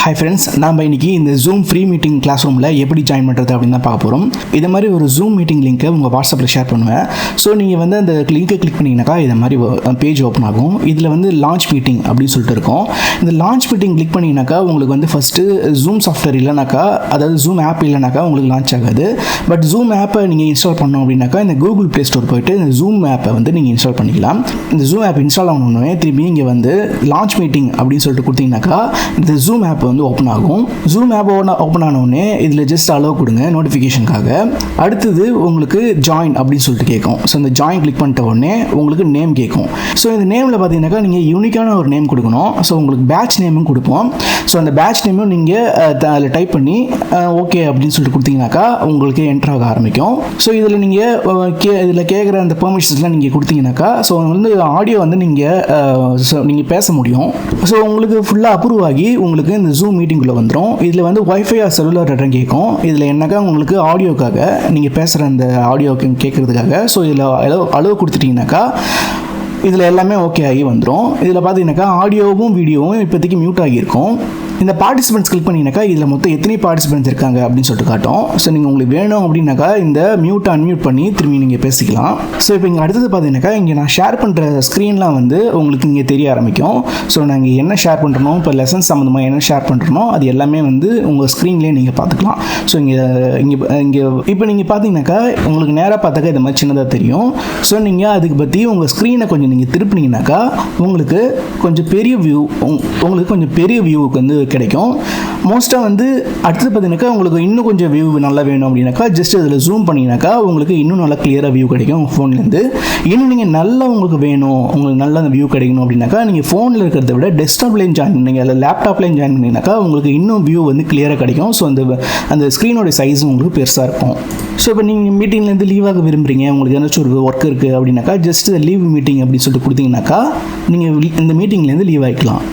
Hi friends, நாம் இன்றைக்கி இந்த ஜூம் ஃப்ரீ மீட்டிங் கிளாஸ் ரூமில் எப்படி ஜாயின் பண்ணுறது அப்படின்னு தான் பார்க்க போகிறோம். இதை மாதிரி ஒரு ஜூம் மீட்டிங் லிங்க்கை உங்கள் வாட்ஸ்அப்பில் ஷேர் பண்ணுவேன். ஸோ நீங்கள் வந்து அந்த லிங்க்கை கிளிக் பண்ணிங்கனாக்கா இதை மாதிரி பேஜ் ஓப்பன் ஆகும். இதில் வந்து லான்ச் மீட்டிங் அப்படின்னு சொல்லிட்டு இருக்கும். இந்த லான்ச் மீட்டிங் கிளிக் பண்ணிங்கனாக்கா உங்களுக்கு வந்து ஃபஸ்ட்டு ஜூம் சாஃப்ட்வேர் இல்லைனாக்கா, அதாவது ஜூம் ஆப் இல்லைனாக்கா உங்களுக்கு லான்ச் ஆகாது. பட் ஜூம் ஆப்பை நீங்கள் இன்ஸ்டால் பண்ணோம் அப்படின்னாக்கா இந்த கூகுள் ப்ளே ஸ்டோர் போய்ட்டு இந்த ஜூம் ஆப்பை வந்து நீங்கள் இன்ஸ்டால் பண்ணிக்கலாம். இந்த ஜூம் ஆப் இன்ஸ்டால் ஆகணுன்னே திரும்பி இங்கே வந்து லான்ச் மீட்டிங் அப்படின்னு சொல்லிட்டு கொடுத்தீங்கன்னாக்கா இந்த ஜூம் ஆப் வந்து ஓப்பன் ஆகும். ஜூம் ஆப் ஓப்பன் ஆனோடனே இதில் ஜஸ்ட் அலோவ் கொடுங்க நோட்டிஃபிகேஷனுக்காக. அடுத்தது உங்களுக்கு ஜாயின் அப்படின்னு சொல்லிட்டு கேட்கும். ஸோ இந்த ஜாயின் கிளிக் பண்ணிட்ட உடனே உங்களுக்கு நேம் கேட்கும். ஸோ இந்த நேமில் பார்த்தீங்கன்னாக்கா நீங்கள் யூனிக்கான ஒரு நேம் கொடுக்கணும். ஸோ உங்களுக்கு பேட்ச் நேமும் கொடுப்போம். ஸோ அந்த பேட்ச் நேமும் நீங்கள் அதில் டைப் பண்ணி ஓகே அப்படின்னு சொல்லிட்டு கொடுத்தீங்கன்னாக்கா உங்களுக்கு என்ட்ரு ஆக ஆரம்பிக்கும். ஸோ இதில் நீங்கள் இதில் கேட்குற அந்த பெர்மிஷன்ஸ்லாம் நீங்கள் கொடுத்தீங்கன்னாக்கா ஸோ வந்து ஆடியோ வந்து நீங்கள் பேச முடியும். ஸோ உங்களுக்கு ஃபுல்லாக அப்ரூவ் ஆகி உங்களுக்கு இந்த ஜூம் மீட்டிங்குள்ளே வந்துடும். இதில் வந்து ஒய்ஃபை ஆர் செல்லுலர் டேட்டா கேட்கும். இதில் என்னக்கா உங்களுக்கு ஆடியோக்காக நீங்கள் பேசுகிற அந்த ஆடியோக்கு கேட்குறதுக்காக ஸோ இதில் அளவு கொடுத்துட்டிங்கனாக்கா இதில் எல்லாமே ஓகே ஆகி வந்துடும். இதில் பார்த்தீங்கன்னாக்கா ஆடியோவும் வீடியோவும் இப்போதைக்கு மியூட் ஆகியிருக்கும். இந்த பார்ட்டிசிபென்ட்ஸ் கிளிக் பண்ணிங்கனாக்கா இதில் மொத்தம் எத்தனை பார்ட்டிசிபென்ட்ஸ் இருக்காங்க அப்படின்னு சொல்லிட்டு காட்டும். ஸோ நீங்கள் உங்களுக்கு வேணும் அப்படின்னாக்கா இந்த அன்மியூட் பண்ணி திரும்பி நீங்கள் பேசிக்கலாம். ஸோ இப்போ இங்கே அடுத்தது பார்த்தீங்கன்னாக்கா இங்கே நான் ஷேர் பண்ணுற ஸ்க்ரீன்லாம் வந்து உங்களுக்கு இங்கே தெரிய ஆரம்பிக்கும். ஸோ நாங்கள் என்ன ஷேர் பண்ணுறோம், இப்போ லெசன்ஸ் சம்மந்தமாக என்ன ஷேர் பண்ணுறோம் அது எல்லாமே வந்து உங்கள் ஸ்க்ரீன்லேயே நீங்கள் பார்த்துக்கலாம். ஸோ இங்கே இப்போ நீங்கள் பார்த்தீங்கன்னாக்கா உங்களுக்கு நேராக பார்த்தாக்கா இது மாதிரி சின்னதாக தெரியும். ஸோ நீங்கள் அதுக்கு பற்றி உங்கள் ஸ்க்ரீனை கொஞ்சம் நீங்கள் திருப்பினீங்கனாக்கா உங்களுக்கு கொஞ்சம் பெரிய வியூவுக்கு வந்து கிடைக்கும். மோஸ்ட்டாக வந்து அடுத்தது பார்த்தீங்கன்னாக்கா உங்களுக்கு இன்னும் கொஞ்சம் வியூ நல்லா வேணும் அப்படின்னாக்கா ஜஸ்ட் அதில் ஜூம் பண்ணிங்கனாக்கா உங்களுக்கு இன்னும் நல்லா கிளியராக வியூ கிடைக்கும் உங்கள் ஃபோன்லேருந்து. இன்னும் நீங்கள் நல்லா உங்களுக்கு வேணும், உங்களுக்கு நல்ல அந்த வியூ கிடைக்கணும் அப்படின்னாக்கா நீங்கள் ஃபோனில் இருக்கிறத விட டெஸ்க்டாப்லேயும் ஜாயின் பண்ணிங்க, அதில் லேப்டாப்லேயும் ஜாயின் பண்ணிங்கனாக்கா உங்களுக்கு இன்னும் வியூ வந்து கிளியராக கிடைக்கும். ஸோ அந்த ஸ்க்ரீனோட சைஸும் உங்களுக்கு பெருசாக இருக்கும். ஸோ இப்போ நீங்கள் மீட்டிங்லேருந்து லீவாக விரும்புகிறீங்க, உங்களுக்கு ஏதாச்சும் ஒரு ஒர்க் இருக்குது அப்படின்னாக்கா ஜஸ்ட் லீவ் மீட்டிங் அப்படின்னு சொல்லிட்டு கொடுத்தீங்கன்னாக்கா நீங்கள் இந்த மீட்டிங்லேருந்து லீவ் ஆகிக்கலாம்.